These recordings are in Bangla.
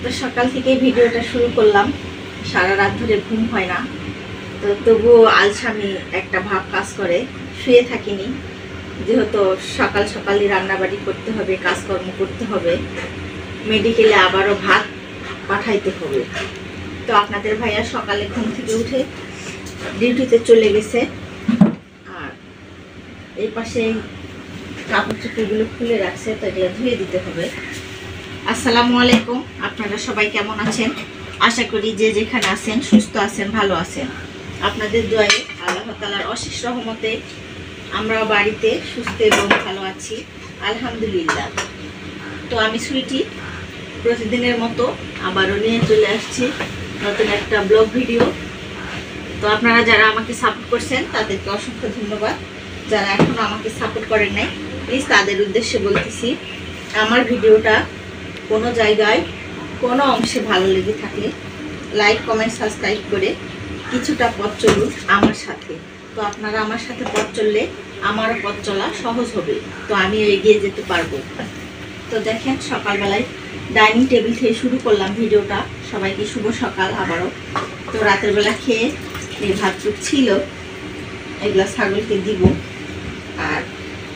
তো সকাল থেকে ভিডিওটা শুরু করলাম, সারা রাত ধরে ঘুম হয় না। তো তবুও আলসামি একটা ভাব কাজ করে, শুয়ে থাকিনি। যেহেতু সকাল সকালই রান্নাবাড়ি করতে হবে, কাজকর্ম করতে হবে, মেডিকেলে আবারও ভাত পাঠাইতে হবে। তো আপনাদের ভাইয়া সকালে ঘুম থেকে উঠে ডিউটিতে চলে গেছে। আর এই পাশে কাপড় চোপড়গুলো খুলে রাখছে, তো এগুলো ধুয়ে দিতে হবে। আসসালামু আলাইকুম, আপনারা সবাই কেমন আছেন? আশা করি যে যেখানে আছেন সুস্থ আছেন, ভালো আছেন। আপনাদের দোয়ায় আল্লাহ তাআলার অশেষ রহমতে আমরা বাড়িতে সুস্থ এবং ভালো আছি, আলহামদুলিল্লাহ। তো আমি সুইটি প্রতিদিনের মতো আবারও নিয়ে চলে আসছি নতুন একটা ব্লগ ভিডিও। তো আপনারা যারা আমাকে সাপোর্ট করছেন তাদেরকে অসংখ্য ধন্যবাদ। যারা এখনও আমাকে সাপোর্ট করেন নাই, প্লিজ তাদের উদ্দেশ্যে বলতেছি, আমার ভিডিওটা কোনো জায়গায় কোনো অংশে ভালো লেগে থাকলে লাইক, কমেন্ট, সাবস্ক্রাইব করে কিছুটা পথ চলুন আমার সাথে। তো আপনারা আমার সাথে পথ চললে আমারও পথ চলা সহজ হবে, তো আমিও এগিয়ে যেতে পারবো। তো দেখেন, সকালবেলায় ডাইনিং টেবিল থেকে শুরু করলাম ভিডিওটা। সবাইকে শুভ সকাল আবারও। তো রাতের বেলা খেয়ে এই ভাতটুক ছিল, এগুলা ছাগলকে দিব। আর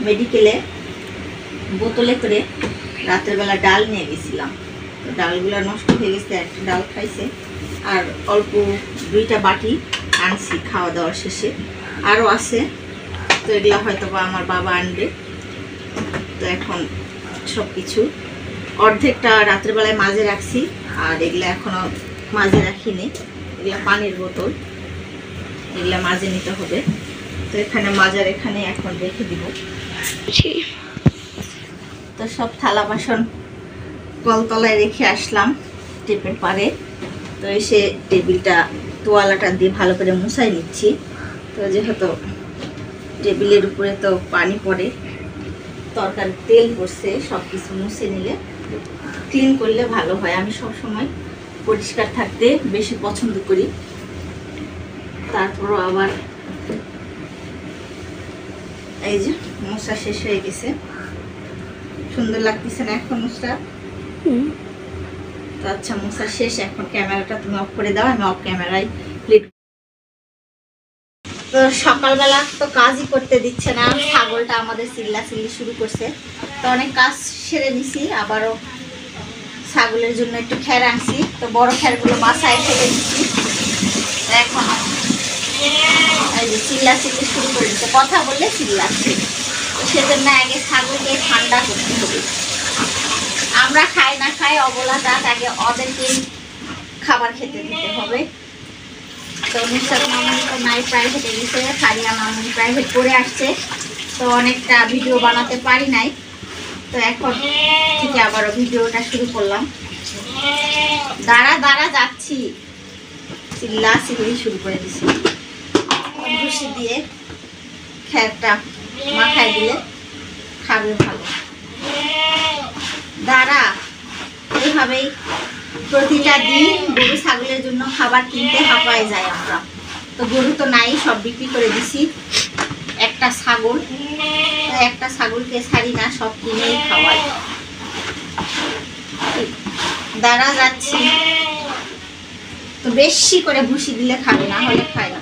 মেডিকেলে বোতলে করে রাতের বেলা ডাল নিয়ে গেছিলাম, তো ডালগুলো নষ্ট হয়ে গেছে, একটা ডাল খাইছে। আর অল্প 2টা বাটি আনছি খাওয়া দাওয়ার শেষে, আরও আছে। তো এগুলো হয়তো বা আমার বাবা আনবে। তো এখন সব কিছু অর্ধেকটা রাতের বেলায় মাঝে রাখছি, আর এগুলো এখনও মাঝে রাখিনি। এগুলো পানির বোতল, এগুলো মাঝে নিতে হবে। তো এখানে মাজার এখানে এখন রেখে দিব। তো সব থালা বাসন কলতলায় রেখে আসলাম টেপের পারে। তো এসে টেবিলটা তোয়ালাটা দিয়ে ভালো করে মুছাই নিচ্ছি। তো যেহেতু টেবিলের উপরে তো পানি পড়ে, তরকারি তেল পড়ছে, সব কিছু মুছে নিলে ক্লিন করলে ভালো হয়। আমি সব সময় পরিষ্কার থাকতে বেশি পছন্দ করি। তারপরও আবার এই যে মশা শেষ হয়ে গেছে, সুন্দর লাগতেছে না এখন মশা? তো আচ্ছা, মশা শেষ, এখন ক্যামেরাটা তুমি অফ করে দাও, আমি অফ ক্যামেরায় ক্লিক। তো সকালবেলা তো কাজই করতে দিচ্ছে না, ছাগলটা আমাদের চিল্লাচিল্লি শুরু করছে। তো অনেক কাজ সেরে নিছি, আবারও ছাগলের জন্য একটু খ্যার আনছি। তো বড় খ্যারগুলো বাসায় ফেলে দিচ্ছি। এখন এই যে চিল্লাচিল্লি শুরু করে দিচ্ছে, কথা বললে চিল্লাচ্ছে। তো সেজন্য আগে ছাগলকে ঠান্ডা করতে হবে। আমরা খাই না খাই অবলা যাক, আগে ওদেরকে খাবার খেতে দিতে হবে। তো নিঃশ্বাস মামনি তো নাই, প্রাইভেটে গেছে, সারিয়া মামনি প্রাইভেট করে আসছে। তো অনেকটা ভিডিও বানাতে পারি নাই, তো এখন থেকে আবারও ভিডিওটা শুরু করলাম। দাঁড়া দাঁড়া যাচ্ছি, চিল্লা চিল্লি শুরু করে দিছি। ভুসি দিয়ে খ্যারটা মাখায় দিলে খাবে ভালো। দাঁড়া, এইভাবেই প্রতিটা দিন গরু ছাগলের জন্য খাবার কিনতে হাঁপায় যায় আমরা। তো গরু তো নাই, সব বিক্রি করে দিছি। একটা ছাগল, একটা ছাগলকে ছাড়ি না, সব কিনেই খাওয়াই। দাঁড়া যাচ্ছি। তো বেশি করে ভুসি দিলে খাবে, না হলে খায় না।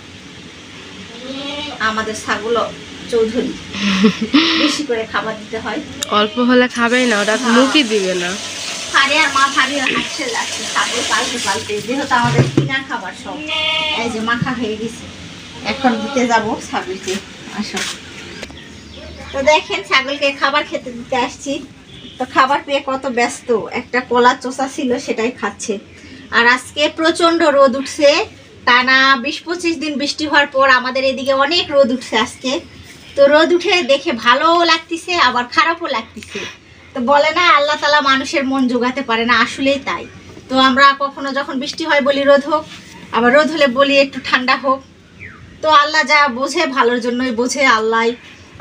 আমাদের ছাগল চৌধুরী, বেশি করে খাবার দিতে হয়। অল্প হলে খাবে না, ওটা মুখই দিবে না। আর মা ভাবি হাঁটছে যাচ্ছে ছাগল পালতে পালতে, যেহেতু আমাদের কিনা খাবার সব। এই যে মাখা হয়ে গেছে, এখন দিতে যাবো ছাগলকে। আসো। তো দেখেন, ছাগলকে খাবার খেতে দিতে আসছি। তো খাবার পেয়ে কত ব্যস্ত, একটা কলা চোষা ছিল সেটাই খাচ্ছে। আর আজকে প্রচন্ড রোদ উঠছে, টানা 20-25 দিন বৃষ্টি হওয়ার পর আমাদের এদিকে অনেক রোদ উঠছে আজকে। তো রোদ উঠে দেখে ভালোও লাগতেছে, আবার খারাপও লাগতেছে। তো বলে না, আল্লাহ তাআলা মানুষের মন জোগাতে পারে না, আসলেই তাই। তো আমরা কখনো যখন বৃষ্টি হয় বলি রোদ হোক, আবার রোদ হলে বলি একটু ঠান্ডা হোক। তো আল্লাহ যা বোঝে ভালোর জন্যই বোঝে,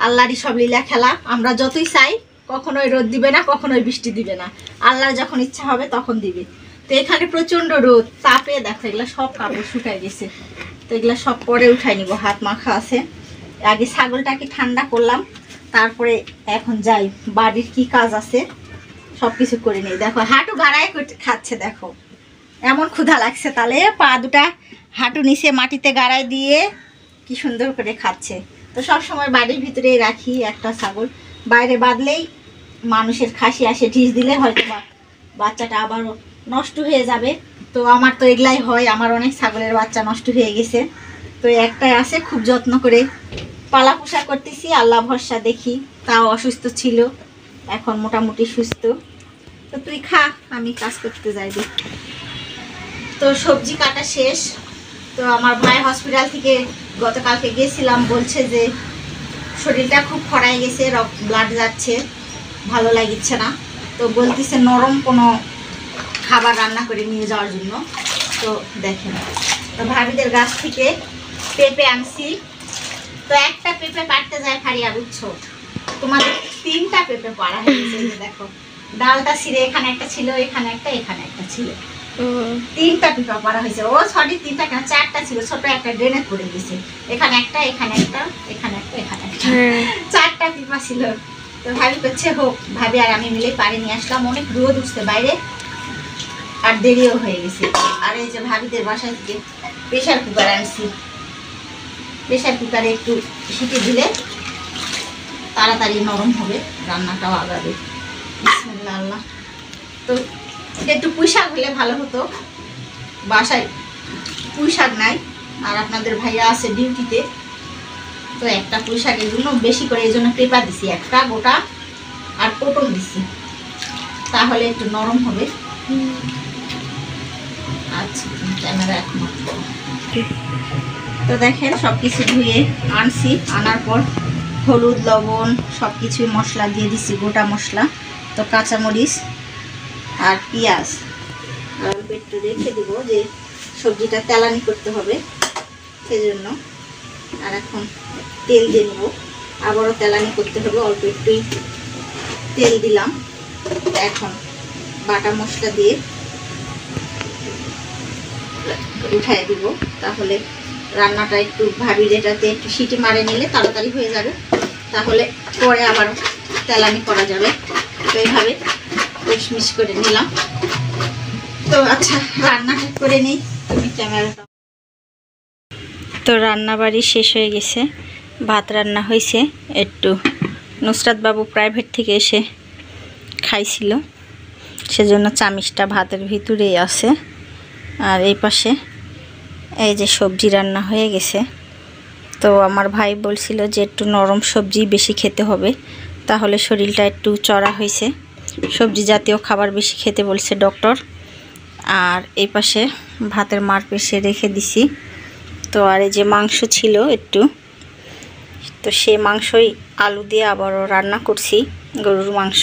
আল্লাহরই সব লীলা খেলা। আমরা যতই চাই, কখনোই রোদ দিবে না, কখনোই বৃষ্টি দিবে না। আল্লাহর যখন ইচ্ছা হবে তখন দিবে। তো এখানে প্রচন্ড রোদ, তাপে দেখো এগুলো সব কাপড় শুকায় গেছে। তো এগুলো সব পরে উঠাই নিব, হাত মাখা আছে। আগে ছাগলটাকে ঠান্ডা করলাম, তারপরে এখন যাই, বাড়ির কি কাজ আছে সবকিছু করে নিই। দেখো হাঁটু গাড়ায় খাচ্ছে, দেখো এমন ক্ষুধা লাগছে, তাহলে পা দুটা হাঁটু নিচে মাটিতে গাড়ায় দিয়ে কি সুন্দর করে খাচ্ছে। তো সব সময় বাড়ির ভিতরেই রাখি একটা ছাগল, বাইরে বাঁধলেই মানুষের খাসি আসে ঢিস দিলে হয়তো বাচ্চাটা আবারও নষ্ট হয়ে যাবে। তো আমার তো এগুলাই হয়, আমার অনেক ছাগলের বাচ্চা নষ্ট হয়ে গেছে। তো একটাই আছে, খুব যত্ন করে পালা পোষা করতেছি, আল্লাহ ভরসা। দেখি, তাও অসুস্থ ছিল, এখন মোটামুটি সুস্থ। তো তুই খা, আমি কাজ করতে যাই। তো সবজি কাটা শেষ। তো আমার ভাই হসপিটাল থেকে গতকালকে গেছিলাম, বলছে যে শরীরটা খুব খরায় গেছে, ব্লাড যাচ্ছে, ভালো লাগছে না। তো বলতেছে নরম কোনো খাবার রান্না করে নিয়ে যাওয়ার জন্য। তো দেখেন, তো ভাবিদের গাছ থেকে পেঁপে আনছি। তো একটা পেঁপে কাটতে যায় ফারিয়া, বুঝছো, তোমাদের 3টা পেঁপে পাড়া হয়ে গেছে। দেখো ডালটা ছিঁড়ে এখানে একটা ছিল, এখানে একটা, এখানে একটা ছিল, 3টা পেঁপে পাড়া হয়েছে। ও সরি 3টা কেন, 4টা ছিল, ছোট একটা ড্রেনে পড়ে গেছে। এখানে একটা, এখানে একটা, এখানে একটা, এখানে একটা, 4টা পেঁপা ছিল। তো ভাবি করছে হোক, ভাবি আর আমি মিলে পাড়ে নিয়ে আসলাম। অনেক রোদ উঠছে বাইরে, আর দেরিও হয়ে গেছে। আর এই যে ভাবিদের বাসায় থেকে প্রেশার কুকার আনছি, প্রেশার কুকারে একটু সিটি দিলে তাড়াতাড়ি নরম হবে, রান্নাটাও আগাবে। বিসমিল্লাহ আল্লাহ। তো একটু পুঁই শাক হলে ভালো হতো, বাসায় পুঁই শাক নাই, আর আপনাদের ভাইয়া আছে ডিউটিতে। তো একটা পুঁই শাকের জন্য বেশি করে এই জন্য পেঁপা দিছি, একটা গোটা, আর পটল দিছি, তাহলে একটু নরম হবে। আচ্ছা, ক্যামেরা এখন। তো দেখেন সবকিছু ধুয়ে আনছি, আনার পর হলুদ লবণ সব কিছু মশলা দিয়ে দিছি, গোটা মশলা। তো কাঁচামরিচ আর পেঁয়াজ আর অল্প একটু রেখে দিব, যে সবজিটা তেলানি করতে হবে সেজন্য। আর এখন তেল দিয়ে নেব, আবারও তেলানি করতে হবে, অল্প একটুই তেল দিলাম। এখন বাটা মশলা দিয়ে উঠাই দিব, তাহলে রান্নাটা একটু ভাবি যেটাতে একটু সিটি মারে নিলে তাড়াতাড়ি হয়ে যাবে, তাহলে পরে আবার তেলানি করা যাবে। তো এইভাবে মিশ করে নিলাম। তো আচ্ছা, রান্নাটা করে নিই, তুমি ক্যামেরাটা। তো রান্নাবাড়ি শেষ হয়ে গেছে, ভাত রান্না হয়েছে। একটু নুসরাত বাবু প্রাইভেট থেকে এসে খাইছিল, সেজন্য চামিচটা ভাতের ভিতরেই আছে। আর এই পাশে এই যে সবজি রান্না হয়ে গেছে। তো আমার ভাই বলছিল যে একটু নরম সবজি বেশি খেতে হবে, তাহলে শরীরটা একটু চড়া হয়েছে। সবজি জাতীয় খাবার বেশি খেতে বলছে ডক্টর। আর এই পাশে ভাতের মার পেশে রেখে দিছি। তো আর এই যে মাংস ছিল একটু, তো সেই মাংসই আলু দিয়ে আবারও রান্না করছি, গরুর মাংস।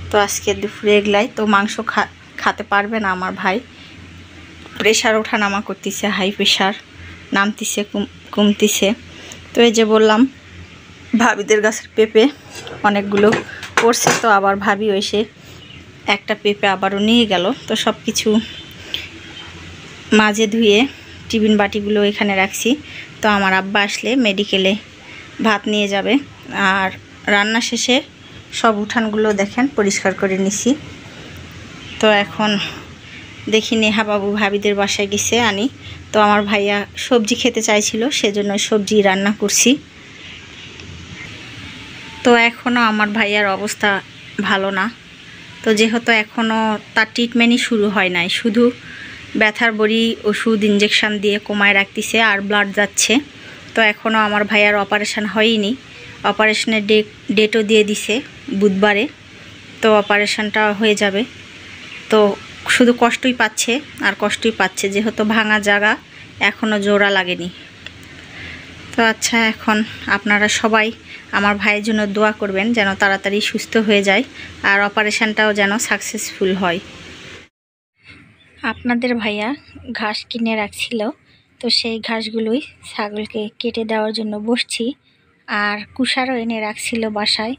তো আজকে দুপুরে এগলাই, তো মাংস খেতে পারবে না আমার ভাই, প্রেশার ওঠানামা করতেছে, হাই প্রেশার নামতিছে কমতিছে। তো এই যে বললাম ভাবিদের গাছের পেঁপে অনেকগুলো পড়ছে, তো আবার ভাবি এসে একটা পেঁপে আবারও নিয়ে গেল। তো সব কিছু মাঝে ধুয়ে টিফিন বাটিগুলো এখানে রাখছি। তো আমার আব্বা আসলে মেডিকেলে ভাত নিয়ে যাবে। আর রান্না শেষে সব উঠানগুলো দেখেন পরিষ্কার করে নিছি। তো এখন দেখি নেহা বাবু ভাবিদের বাসায় গেছে আনি। তো আমার ভাইয়া সবজি খেতে চাইছিল, সেজন্য সবজি রান্না করছি। তো এখনও আমার ভাইয়ার অবস্থা ভালো না। তো যেহেতু এখনও তার ট্রিটমেন্টই শুরু হয় নাই, শুধু ব্যথার বড়ি ওষুধ ইঞ্জেকশান দিয়ে কমায় রাখতেছে, আর ব্লাড যাচ্ছে। তো এখনও আমার ভাইয়ার অপারেশান হয়নি, অপারেশনের ডেটও দিয়ে দিছে বুধবারে। তো অপারেশানটা হয়ে যাবে। তো শুধু কষ্টই পাচ্ছে আর কষ্টই পাচ্ছে, যেহেতু ভাঙা জায়গা, এখনও জোড়া লাগেনি। তো আচ্ছা, এখন আপনারা সবাই আমার ভাইয়ের জন্য দোয়া করবেন, যেন তাড়াতাড়ি সুস্থ হয়ে যায় আর অপারেশানটাও যেন সাকসেসফুল হয়। আপনাদের ভাইয়া ঘাস কিনে রাখছিল, তো সেই ঘাসগুলোই ছাগলকে কেটে দেওয়ার জন্য বসছি। আর কুষারও এনে রাখছিল বাসায়,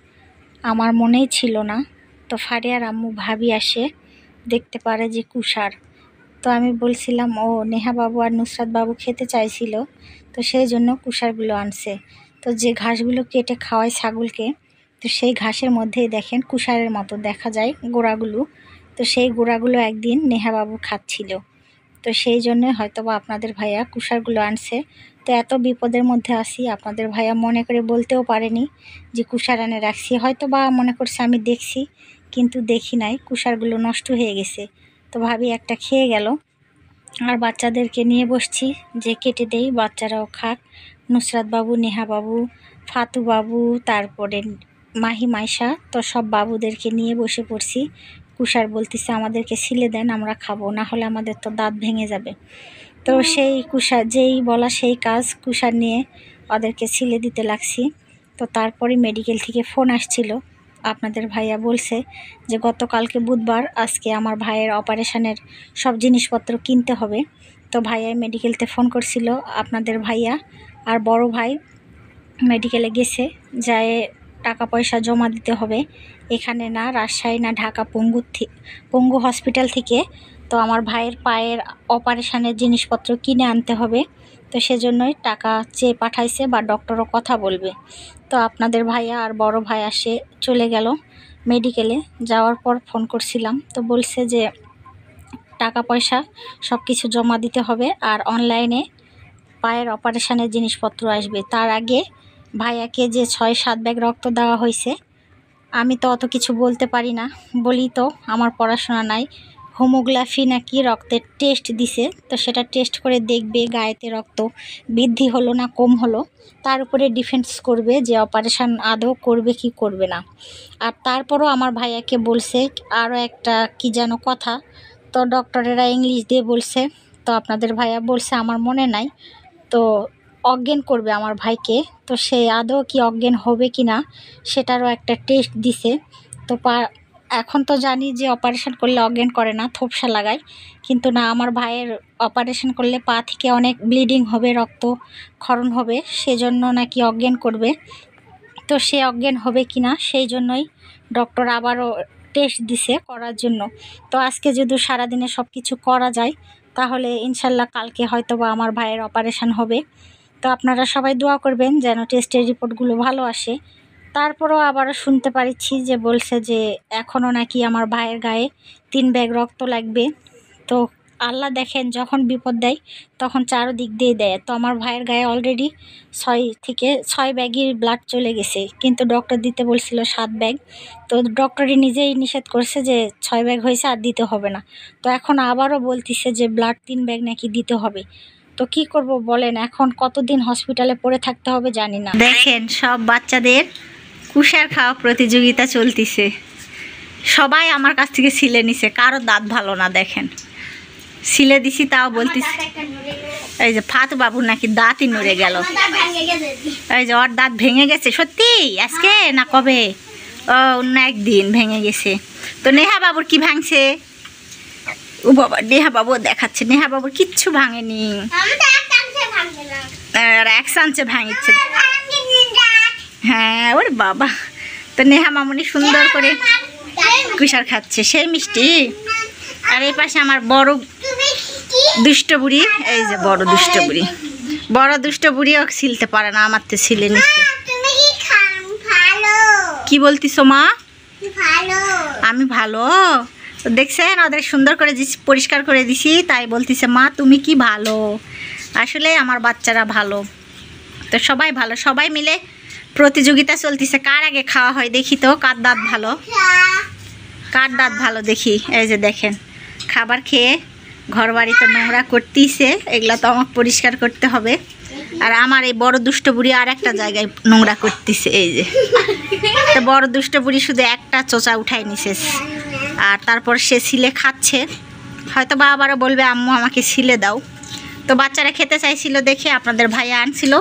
আমার মনেই ছিল না। তো ফারিয়ার আম্মু ভাবি আসে, দেখতে পারে যে কুষার। তো আমি বলছিলাম ও নেহা বাবু আর নুসরাত বাবু খেতে চাইছিল, তো সেই জন্য কুষারগুলো আনছে। তো যে ঘাসগুলো কেটে খাওয়ায় ছাগলকে, তো তো সেই ঘাসের মধ্যেই দেখেন কুষারের মতো দেখা যায় গোড়াগুলো। তো সেই গোড়াগুলো একদিন নেহাবাবু খাচ্ছিল, তো সেই জন্যই হয়তোবা আপনাদের ভাইয়া কুষারগুলো আনছে। তো এত বিপদের মধ্যে আসি, আপনাদের ভাইয়া মনে করে বলতেও পারেনি যে কুষার আনে রাখছি, হয়তোবা মনে করছে আমি দেখছি, কিন্তু দেখি নাই, কুষারগুলো নষ্ট হয়ে গেছে। তো ভাবি একটা খেয়ে গেল, আর বাচ্চাদেরকে নিয়ে বসছি যে কেটে দেই, বাচ্চারাও খাক। নুসরাত বাবু, নেহা বাবু, ফাতু বাবু, তারপরে মাহি, মাইশা, তো সব বাবুদেরকে নিয়ে বসে পড়ছি। কুষার বলতেছে আমাদেরকে ছিলে দেন, আমরা খাবো, না হলে আমাদের তো দাঁত ভেঙে যাবে। তো সেই কুষার যেই বলা সেই কাজ, কুষার নিয়ে ওদেরকে ছিলে দিতে লাগছি। তো তারপরে মেডিকেল থেকে ফোন আসছিল, আপনাদের ভাইয়া বলছে যে গতকালকে বুধবার, আজকে আমার ভাইয়ের অপারেশনের সব জিনিসপত্র কিনতে হবে। তো ভাইয়া মেডিকেলতে ফোন করছিল, আপনাদের ভাইয়া আর বড় ভাই মেডিকেলে গেছে, যায় টাকা পয়সা জমা দিতে হবে, এখানে না, রাজশাহী না ঢাকা পঙ্গু হসপিটাল থেকে। তো আমার ভাইয়ের পায়ের অপারেশনের জিনিসপত্র কিনে আনতে হবে, তো সেজন্যই টাকা চেয়ে পাঠাইছে, বা ডক্টরও কথা বলবে। তো আপনাদের ভাইয়া আর বড় ভাই আসে চলে গেল মেডিকেলে। যাওয়ার পর ফোন করছিলাম, তো বলছে যে টাকা পয়সা সব কিছু জমা দিতে হবে, আর অনলাইনে পায়ের অপারেশনের জিনিসপত্র আসবে। তার আগে ভাইয়াকে যে 6-7 ব্যাগ রক্ত দেওয়া হয়েছে, আমি তো অত কিছু বলতে পারি না, বলি তো আমার পড়াশোনা নাই। হোমোগ্রাফি নাকি রক্তের টেস্ট দিছে, তো সেটা টেস্ট করে দেখবে গায়েতে রক্ত বৃদ্ধি হলো না কম হলো, তার উপরে ডিফেন্স করবে যে অপারেশন আদৌ করবে কি করবে না। আর তারপরও আমার ভাইয়াকে বলছে আরও একটা কি যেন কথা, তো ডক্টরেরা ইংলিশ দিয়ে বলছে। তো আপনাদের ভাইয়া বলছে আমার মনে নাই, তো অজ্ঞান করবে আমার ভাইকে। তো সে আদৌ কি অজ্ঞান হবে কি না সেটারও একটা টেস্ট দিছে। তো এখন তো জানি যে অপারেশন করলে অজ্ঞান করে না, থোপসা লাগায়, কিন্তু না, আমার ভাইয়ের অপারেশন করলে পা থেকে অনেক ব্লিডিং হবে, রক্ত ক্ষরণ হবে, সেজন্য নাকি অজ্ঞান করবে। তো সে অজ্ঞান হবে কি না সেই জন্যই ডক্টর আবারও টেস্ট দিছে করার জন্য। তো আজকে যদি সারাদিনে সব কিছু করা যায়, তাহলে ইনশাল্লাহ কালকে হয়তোবা আমার ভাইয়ের অপারেশন হবে। তো আপনারা সবাই দোয়া করবেন যেন টেস্টের রিপোর্টগুলো ভালো আসে। তারপরও আবারও শুনতে পারিছি যে বলছে যে এখনও নাকি আমার ভাইয়ের গায়ে 3 ব্যাগ রক্ত লাগবে। তো আল্লাহ দেখেন যখন বিপদ দেয় তখন চারদিক দিয়ে দেয়। তো আমার ভাইয়ের গায়ে অলরেডি 6 ব্যাগই ব্লাড চলে গেছে, কিন্তু ডক্টর দিতে বলছিল 7 ব্যাগ। তো ডক্টরই নিজেই নিষেধ করছে যে 6 ব্যাগ হয়েছে, আর দিতে হবে না। তো এখন আবারও বলতিছে যে ব্লাড 3 ব্যাগ নাকি দিতে হবে। তো কি করব বলেন, এখন কতদিন হসপিটালে পড়ে থাকতে হবে জানি না। দেখেন সব বাচ্চাদের কুষার খাওয়া প্রতিযোগিতা চলতিছে, সবাই আমার কাছ থেকে ছিলে নিছে, কারো দাঁত ভালো না, দেখেন ছিলে দিছি তাও বলতিছে। এই যে ফাতু বাবুর নাকি দাঁতই নড়ে গেল, এই যে ওর দাঁত ভেঙে গেছে। সত্যি আজকে না কবে? ও অন্য একদিন ভেঙে গেছে। তো নেহা বাবুর কি ভাঙছে? ও বাবা, নেহা বাবু দেখাচ্ছে, নেহা বাবুর কিচ্ছু ভাঙেনি, আর 1 চামচে ভাঙিচ্ছে। হ্যাঁ ওরে বাবা। তো নেহা মামুনি সুন্দর করে কুষার খাচ্ছে, সেই মিষ্টি। আর এই পাশে আমার বড় দুষ্ট বুড়ি, এই যে বড় দুষ্ট বুড়ি, বড় দুষ্ট বুড়িও ছিলতে পারে না, আমার তো ছিলে নিচ্ছে। কি বলতিস মা? আমি ভালো। তো দেখছেন ওদের সুন্দর করে পরিষ্কার করে দিছি, তাই বলতিছে মা তুমি কি ভালো। আসলে আমার বাচ্চারা ভালো। তো সবাই ভালো, সবাই মিলে প্রতিযোগিতা চলতিছে কার আগে খাওয়া হয়, দেখি তো কার দাঁত ভালো, কার দাঁত ভালো দেখি। এই যে দেখেন খাবার খেয়ে ঘর বাড়ি তো নোংরা করতেইছে, এগুলো তো আমাকে পরিষ্কার করতে হবে। আর আমার এই বড় দুষ্ট বুড়ি আর একটা জায়গায় নোংরা করতেছে, এই যে। তো বড় দুষ্ট বুড়ি শুধু একটা চোচা উঠাই নিছে, আর তারপর সে ছিলে খাচ্ছে, হয়তো বা আবারও বলবে আম্মু আমাকে ছিলে দাও। তো বাচ্চারা খেতে চাইছিল দেখে আপনাদের ভাইয়া আনছিল,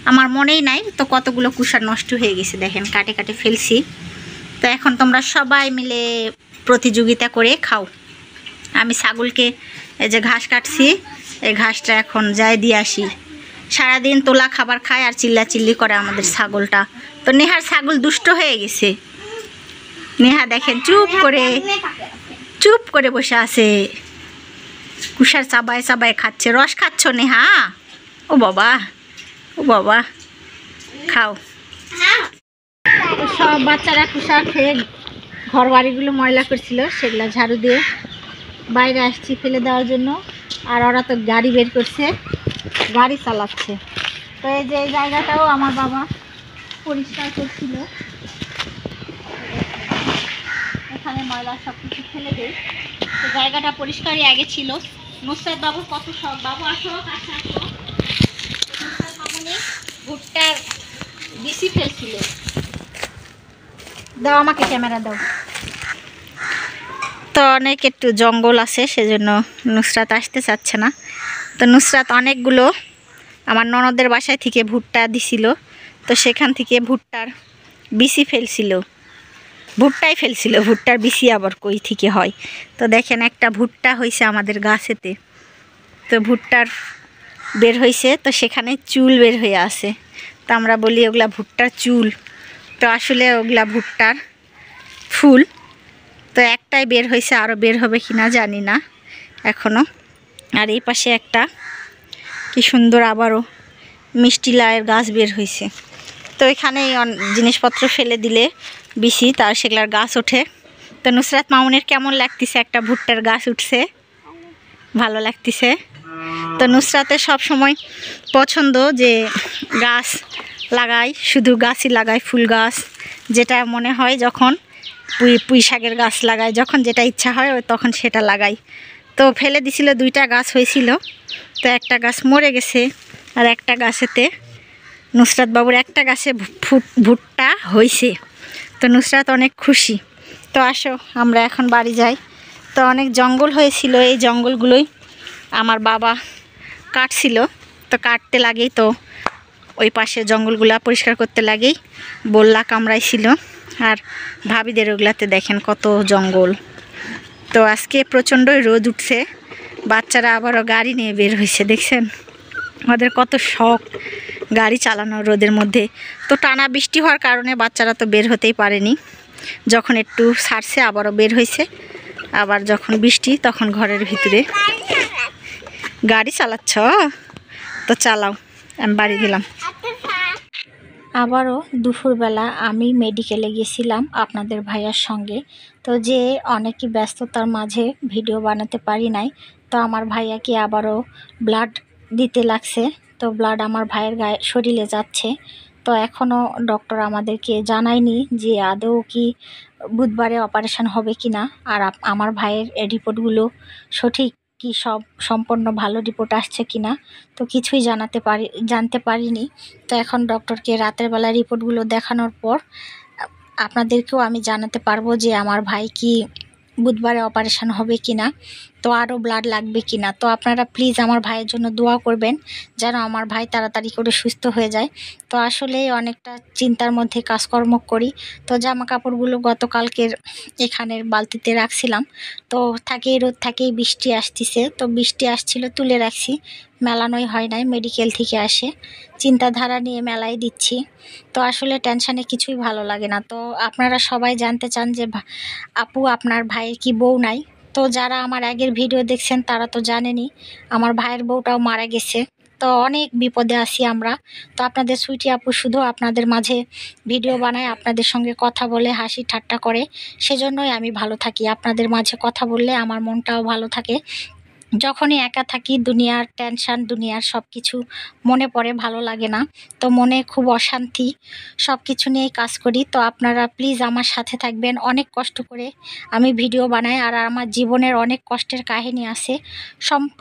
আমার মনেই নাই। তো কতগুলো কুষার নষ্ট হয়ে গেছে, দেখেন কাটে কাটে ফেলছি। তো এখন তোমরা সবাই মিলে প্রতিযোগিতা করে খাও। আমি ছাগলকে এই যে ঘাস কাটছি, এই ঘাসটা এখন যাই দিয়ে আসি। সারাদিন তোলা খাবার খায় আর চিল্লাচিল্লি করে আমাদের ছাগলটা। তো নেহার ছাগল দুষ্ট হয়ে গেছে, নেহা দেখেন চুপ করে বসে আছে, কুষার চাবায় চাবায় খাচ্ছে। রস খাচ্ছ নেহা? ও বাবা, ও বাবা, খাও। তো সব বাচ্চারা কুসা খেয়ে ঘর বাড়িগুলো ময়লা করছিল, সেগুলো ঝাড়ু দিয়ে বাইরে আসছি ফেলে দেওয়ার জন্য। আর ওরা তো গাড়ি বের করছে, গাড়ি চালাচ্ছে। তো এই যে এই জায়গাটাও আমার বাবা পরিষ্কার করছিল, এখানে ময়লা সব কিছু ফেলে দেয়। তো জায়গাটা পরিষ্কারই আগে ছিল। নুসরাত বাবু কত সব, বাবু আসো কাছে আসো। নুসরাত মামুনি ভুট্টার বিসি ফেলছিল। দাও আমাকে ক্যামেরা দাও। তো অনেক একটু জঙ্গল আছে, সেজন্য নুসরাত আসতে চাচ্ছে না। তো নুসরাত অনেকগুলো আমার ননদের বাসায় থেকে ভুট্টা দিছিল, তো সেখান থেকে ভুট্টার বিসি ফেলছিল, ভুট্টাই ফেলছিল। ভুট্টার বিসি আবার কই থেকে হয়? তো দেখেন একটা ভুট্টা হয়েছে আমাদের গাছেতে, তো ভুট্টার বের হয়েছে, তো সেখানে চুল বের হয়ে আছে। তো আমরা বলি ওগুলা ভুট্টার চুল, তো আসলে ওগুলা ভুট্টার ফুল। তো একটাই বের হয়েছে, আরও বের হবে কি না জানি না এখনও। আর এই পাশে একটা কি সুন্দর আবারও মিষ্টি লাউয়ের গাছ বের হয়েছে। তো এখানে জিনিসপত্র ফেলে দিলে বেশি তার সেগুলার গাছ ওঠে। তো নুসরাত মামুনের কেমন লাগতেছে? একটা ভুট্টার গাছ উঠছে, ভালো লাগতেছে। তো নুসরাতের সব সময় পছন্দ যে গাছ লাগাই, শুধু গাছই লাগাই, ফুল গাছ যেটা মনে হয়, যখন পুঁই শাকের গাছ লাগাই, যখন যেটা ইচ্ছা হয় তখন সেটা লাগাই। তো ফেলে দিছিল, 2টা গাছ হয়েছিল, তো একটা গাছ মরে গেছে, আর একটা গাছেতে নুসরাত বাবুর একটা গাছে ভুট্টা হয়েছে। তো নুসরাত অনেক খুশি। তো আসো আমরা এখন বাড়ি যাই। তো অনেক জঙ্গল হয়েছিল, এই জঙ্গলগুলোই আমার বাবা কাটছিল। তো কাটতে লাগেই তো ওই পাশে জঙ্গলগুলা পরিষ্কার করতে লাগেই বল্লা কামড়াইছিল। আর ভাবিদের ওগুলাতে দেখেন কত জঙ্গল। তো আজকে প্রচণ্ডই রোদ উঠছে, বাচ্চারা আবারও গাড়ি নিয়ে বের হয়েছে, দেখছেন আমাদের কত শখ গাড়ি চালানো রোদের মধ্যে। তো টানা বৃষ্টি হওয়ার কারণে বাচ্চারা তো বের হতেই পারেনি, যখন একটু ছাড়ছে আবারও বের হয়েছে, আবার যখন বৃষ্টি তখন ঘরের ভিতরে। গাড়ি চালাচ্ছ? তো চালাও, আমি বাড়ি গেলাম। আবারও দুপুরবেলা আমি মেডিকেলে গেছিলাম আপনাদের ভাইয়ার সঙ্গে। তো যে অনেকই ব্যস্ততার মাঝে ভিডিও বানাতে পারি নাই। তো আমার ভাইয়াকে আবারও ব্লাড দিতে লাগছে। তো ব্লাড আমার ভাইয়ের শরীরে যাচ্ছে। তো এখনও ডক্টর আমাদেরকে জানায়নি যে আদৌ কি বুধবারে অপারেশন হবে কি না। আর আমার ভাইয়ের রিপোর্টগুলো সঠিক কি, সব সম্পূর্ণ ভালো রিপোর্ট আসছে কি না, তো কিছুই জানতে পারিনি। তো এখন ডক্টরকে রাতের বেলা রিপোর্টগুলো দেখানোর পর আপনাদেরকেও আমি জানাতে পারবো যে আমার ভাই কি বুধবারে অপারেশন হবে কি না, তো আরও ব্লাড লাগবে কি না। তো আপনারা প্লিজ আমার ভাইয়ের জন্য দোয়া করবেন যেন আমার ভাই তাড়াতাড়ি করে সুস্থ হয়ে যায়। তো আসলে অনেকটা চিন্তার মধ্যে কাজকর্ম করি। তো জামা কাপড়গুলো গতকালকের এখানের বালতিতে রাখছিলাম, তো থাকেই রোদ, থাকেই বৃষ্টি আসতেছে। তো বৃষ্টি আসছিল তুলে রাখছি, মেলানোই হয় নাই, মেডিকেল থেকে আসে চিন্তাধারা নিয়ে মেলাই দিচ্ছি। তো আসলে টেনশানে কিছুই ভালো লাগে না। তো আপনারা সবাই জানতে চান যে আপু আপনার ভাইয়ের কি বউ নাই? তো যারা আমার আগের ভিডিও দেখছেন তারা তো জানেনই আমার ভাইয়ের বউটাও মারা গেছে। তো অনেক বিপদে আছি আমরা। তো আপনাদের সুইটি আপু শুধু আপনাদের মাঝে ভিডিও বানায়, আপনাদের সঙ্গে কথা বলে, হাসি ঠাট্টা করে, সেজন্যই আমি ভালো থাকি। আপনাদের মাঝে কথা বললে আমার মনটাও ভালো থাকে। যখনই একা থাকি দুনিয়ার টেনশান, দুনিয়ার সব কিছু মনে পড়ে, ভালো লাগে না। তো মনে খুব অশান্তি, সব কিছু নিয়েই কাজ করি। তো আপনারা প্লিজ আমার সাথে থাকবেন। অনেক কষ্ট করে আমি ভিডিও বানাই, আর আমার জীবনের অনেক কষ্টের কাহিনী আছে।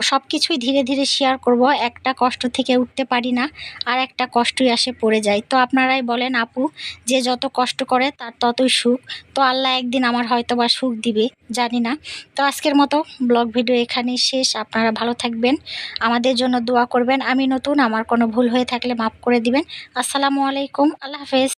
সব কিছুই ধীরে ধীরে শেয়ার করব। একটা কষ্ট থেকে উঠতে পারি না, আর একটা কষ্টই আসে পড়ে যায়। তো আপনারাই বলেন আপু, যে যত কষ্ট করে তার ততই সুখ। তো আল্লাহ একদিন আমার হয়তো বা সুখ দিবে, জানি না। তো আজকের মতো ব্লগ ভিডিও এখানেই শেষ। আপনারা ভালো থাকবেন, আমাদের জন্য দোয়া করবেন। আমি নতুন, আমার কোনো ভুল হয়ে থাকলে মাফ করে দিবেন। আসসালামু আলাইকুম, আল্লাহ হাফেজ।